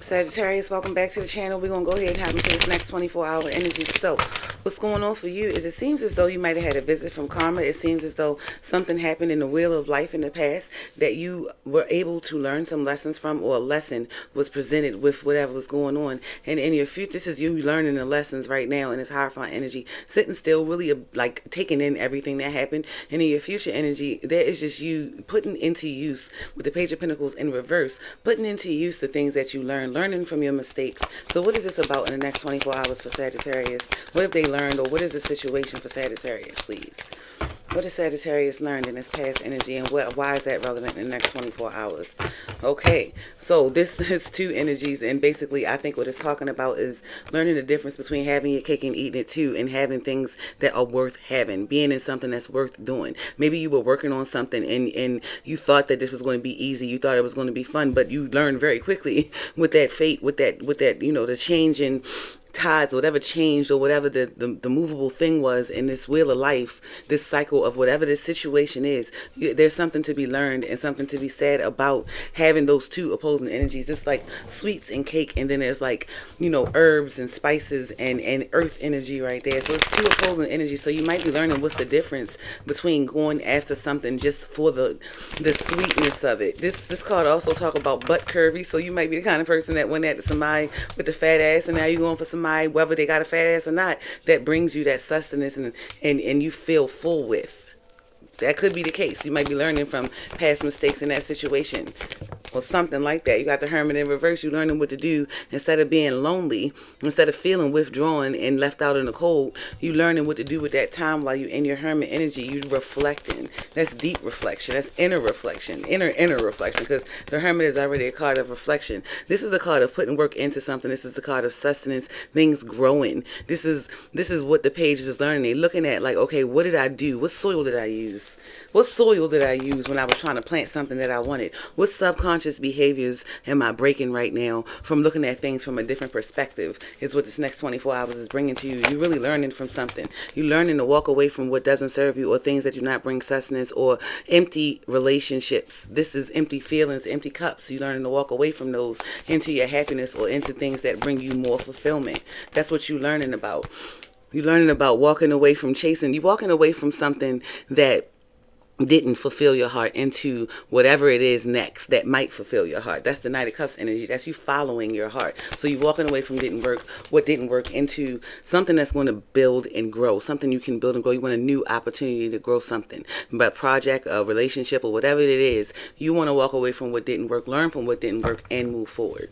Sagittarius, welcome back to the channel. We're going to go ahead and hop into this next 24-hour energy. So, what's going on for you is it seems as though you might have had a visit from karma. It seems as though something happened in the wheel of life in the past that you were able to learn some lessons from, or a lesson was presented with whatever was going on. And in your future, this is you learning the lessons right now in this Hierophant energy, sitting still, really like taking in everything that happened. And in your future energy, there is just you putting into use, with the Page of Pentacles in reverse, putting into use the things that you learning from your mistakes. So what is this about in the next 24 hours for Sagittarius? What have they learned, or what is the situation for Sagittarius, please? What has Sagittarius learned in this past energy, and why is that relevant in the next 24 hours? Okay, so this is two energies, and basically I think what it's talking about is learning the difference between having your cake and eating it too, and having things that are worth having, being in something that's worth doing. Maybe you were working on something and you thought that this was going to be easy, you thought it was going to be fun, but you learned very quickly with that fate, with that, you know, the change in tides, whatever changed, or whatever the movable thing was in this wheel of life, this cycle of whatever this situation is, there's something to be learned and something to be said about having those two opposing energies, just like sweets and cake, and then there's like, you know, herbs and spices and earth energy right there. So it's two opposing energies. So you might be learning what's the difference between going after something just for the sweetness of it. This card also talk about butt curvy, so you might be the kind of person that went after somebody with the fat ass, and now you're going for somebody, whether they got a fat ass or not, that brings you that sustenance and you feel full with. That could be the case. You might be learning from past mistakes in that situation, or something like that. You got the Hermit in reverse. You learning what to do instead of being lonely, instead of feeling withdrawn and left out in the cold. You learning what to do with that time while you're in your Hermit energy. You reflecting. That's deep reflection. That's inner reflection. Inner reflection, because the Hermit is already a card of reflection. This is a card of putting work into something. This is the card of sustenance, things growing. This is what the page is learning. They're looking at, like, okay, what did I do? What soil did I use? What soil did I use when I was trying to plant something that I wanted? What subconscious behaviors am I breaking right now from looking at things from a different perspective is what this next 24 hours is bringing to you. You're really learning from something. You're learning to walk away from what doesn't serve you, or things that do not bring sustenance, or empty relationships. This is empty feelings, empty cups. You're learning to walk away from those into your happiness, or into things that bring you more fulfillment. That's what you're learning about. You're learning about walking away from chasing. You're walking away from something that didn't fulfill your heart into whatever it is next that might fulfill your heart. That's the Knight of Cups energy. That's you following your heart. So you're walking away from what didn't work into something that's going to build and grow, something you can build and grow. You want a new opportunity to grow something, but project, a relationship, or whatever it is. You want to walk away from what didn't work, learn from what didn't work, and move forward.